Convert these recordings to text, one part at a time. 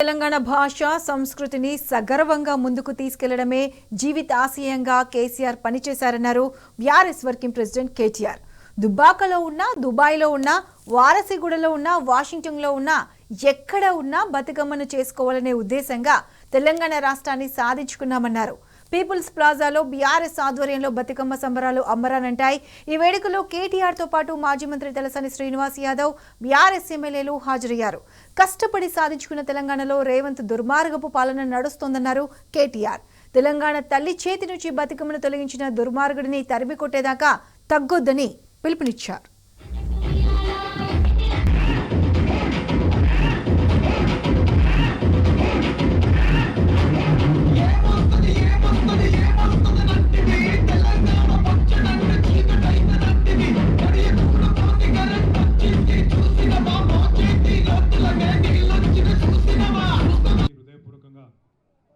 తెలంగాణ భాష సంస్కృతిని సగర్వంగా ముందుకు తీసుకెళ్లడమే జీవితాశయంగా కేసీఆర్ పనిచేశారన్నారు బీఆర్ఎస్ వర్కింగ్ ప్రెసిడెంట్ కేటీఆర్. దుబ్బాకలో ఉన్న, దుబాయ్లో ఉన్న, వారసిగూడలో ఉన్న, వాషింగ్టన్లో ఉన్న, ఎక్కడ ఉన్నా బతుకమ్మను చేసుకోవాలనే ఉద్దేశంగా తెలంగాణ రాష్ట్రాన్ని సాధించుకున్నామన్నారు. పీపుల్స్ ప్లాజాలో బీఆర్ఎస్ ఆధ్వర్యంలో బతుకమ్మ సంబరాలు అంబరానంటాయి. ఈ వేడుకలో కేటీఆర్తో పాటు మాజీ మంత్రి తలసాని శ్రీనివాస్ యాదవ్, బీఆర్ఎస్ ఎమ్మెల్యేలు హాజరయ్యారు. కష్టపడి సాధించుకున్న తెలంగాణలో రేవంత్ దుర్మార్గపు పాలన నడుస్తోందన్నారు కేటీఆర్. తెలంగాణ తల్లి చేతి నుంచి బతుకమ్మను తొలగించిన దుర్మార్గుడిని తరిమి కొట్టేదాకా తగ్గొద్దని పిలుపునిచ్చారు.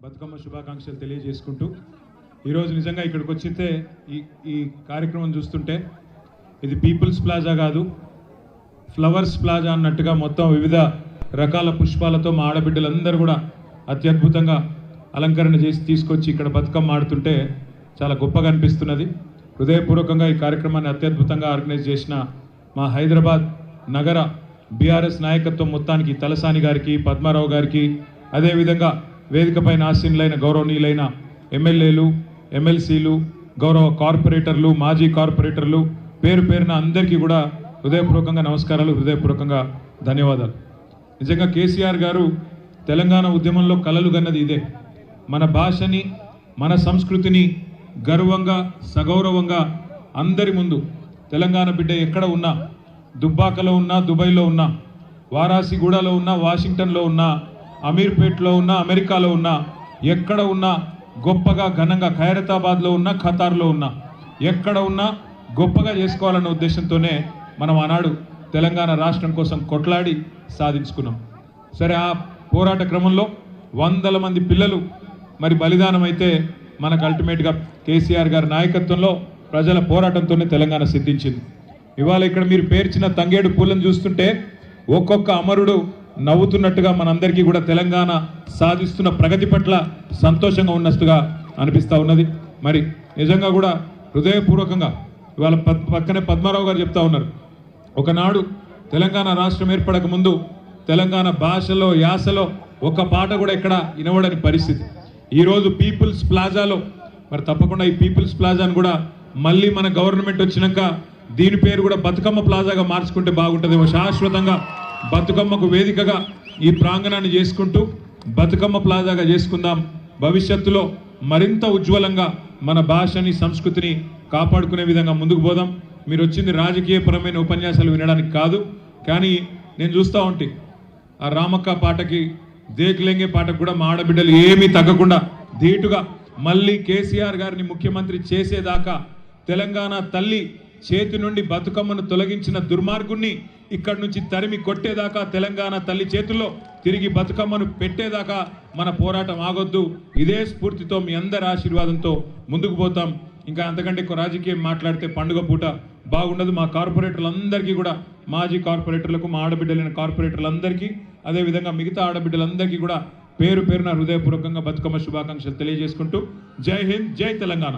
బతుకమ్మ శుభాకాంక్షలు తెలియజేసుకుంటూ ఈరోజు నిజంగా ఇక్కడికి వచ్చితే ఈ కార్యక్రమం చూస్తుంటే ఇది పీపుల్స్ ప్లాజా కాదు, ఫ్లవర్స్ ప్లాజా అన్నట్టుగా మొత్తం వివిధ రకాల పుష్పాలతో మా ఆడబిడ్డలందరూ కూడా అత్యద్భుతంగా అలంకరణ చేసి తీసుకొచ్చి ఇక్కడ బతుకమ్మ ఆడుతుంటే చాలా గొప్పగా అనిపిస్తున్నది. హృదయపూర్వకంగా ఈ కార్యక్రమాన్ని అత్యద్భుతంగా ఆర్గనైజ్ చేసిన మా హైదరాబాద్ నగర బీఆర్ఎస్ నాయకత్వం మొత్తానికి, తలసాని గారికి, పద్మారావు గారికి, అదేవిధంగా వేదికపైన ఆసీనులైన గౌరవనీయులైన ఎమ్మెల్యేలు, ఎమ్మెల్సీలు, గౌరవ కార్పొరేటర్లు, మాజీ కార్పొరేటర్లు, పేరు పేరున అందరికీ కూడా హృదయపూర్వకంగా నమస్కారాలు, హృదయపూర్వకంగా ధన్యవాదాలు. నిజంగా కేసీఆర్ గారు తెలంగాణ ఉద్యమంలో కలలు గన్నది ఇదే. మన భాషని, మన సంస్కృతిని గర్వంగా, సగౌరవంగా అందరి ముందు తెలంగాణ బిడ్డ ఎక్కడ ఉన్నా, దుబ్బాకలో ఉన్నా, దుబాయ్లో ఉన్నా, వారాసిగూడలో ఉన్నా, వాషింగ్టన్లో ఉన్నా, అమీర్పేట్లో ఉన్నా, అమెరికాలో ఉన్నా, ఎక్కడ ఉన్నా గొప్పగా ఘనంగా, ఖైరతాబాద్లో ఉన్నా, ఖతార్లో ఉన్నా, ఎక్కడ ఉన్నా గొప్పగా చేసుకోవాలన్న ఉద్దేశంతోనే మనం ఆనాడు తెలంగాణ రాష్ట్రం కోసం కొట్లాడి సాధించుకున్నాం. సరే, ఆ పోరాట క్రమంలో వందల మంది పిల్లలు మరి బలిదానం అయితే మనకు అల్టిమేట్గా కేసీఆర్ గారి నాయకత్వంలో ప్రజల పోరాటంతోనే తెలంగాణ సిద్ధించింది. ఇవాళ ఇక్కడ మీరు పేర్చిన తంగేడు పూలను చూస్తుంటే ఒక్కొక్క అమరుడు నవ్వుతున్నట్టుగా మనందరికీ కూడా తెలంగాణ సాధిస్తున్న ప్రగతి పట్ల సంతోషంగా ఉన్నట్టుగా అనిపిస్తూ ఉన్నది. మరి నిజంగా కూడా హృదయపూర్వకంగా ఇవాళ పక్కనే పద్మారావు గారు చెప్తా ఉన్నారు, ఒకనాడు తెలంగాణ రాష్ట్రం ఏర్పడక ముందు తెలంగాణ భాషలో, యాసలో ఒక పాట కూడా ఎక్కడ వినబడని పరిస్థితి. ఈరోజు పీపుల్స్ ప్లాజాలో మరి తప్పకుండా ఈ పీపుల్స్ ప్లాజాను కూడా మళ్ళీ మన గవర్నమెంట్ వచ్చినాక దీని పేరు కూడా బతుకమ్మ ప్లాజాగా మార్చుకుంటే బాగుంటుందేమో. శాశ్వతంగా బతుకమ్మకు వేదికగా ఈ ప్రాంగణాన్ని చేసుకుంటూ బతుకమ్మ ప్లాజాగా చేసుకుందాం. భవిష్యత్తులో మరింత ఉజ్వలంగా మన భాషని, సంస్కృతిని కాపాడుకునే విధంగా ముందుకు పోదాం. మీరు వచ్చింది రాజకీయపరమైన ఉపన్యాసాలు వినడానికి కాదు, కానీ నేను చూస్తూ ఉంటే ఆ రామక్క పాటకి, దేక్లెంగే పాటకు కూడా మా ఆడబిడ్డలు ఏమీ తగ్గకుండా ధీటుగా మళ్ళీ కేసీఆర్ గారిని ముఖ్యమంత్రి చేసేదాకా, తెలంగాణ తల్లి చేతి నుండి బతుకమ్మను తొలగించిన దుర్మార్గుణ్ణి ఇక్కడి నుంచి తరిమి కొట్టేదాకా, తెలంగాణ తల్లి చేతుల్లో తిరిగి బతుకమ్మను పెట్టేదాకా మన పోరాటం ఆగొద్దు. ఇదే స్ఫూర్తితో మీ అందరి ఆశీర్వాదంతో ముందుకు పోతాం. ఇంకా అంతకంటే ఎక్కువ రాజకీయం మాట్లాడితే పండుగ పూట బాగుండదు. మా కార్పొరేటర్లందరికీ కూడా, మాజీ కార్పొరేటర్లకు, మా ఆడబిడ్డలైన కార్పొరేటర్లందరికీ, అదేవిధంగా మిగతా ఆడబిడ్డలందరికీ కూడా పేరు పేరున హృదయపూర్వకంగా బతుకమ్మ శుభాకాంక్షలు తెలియజేసుకుంటూ జై హింద్, జై తెలంగాణ.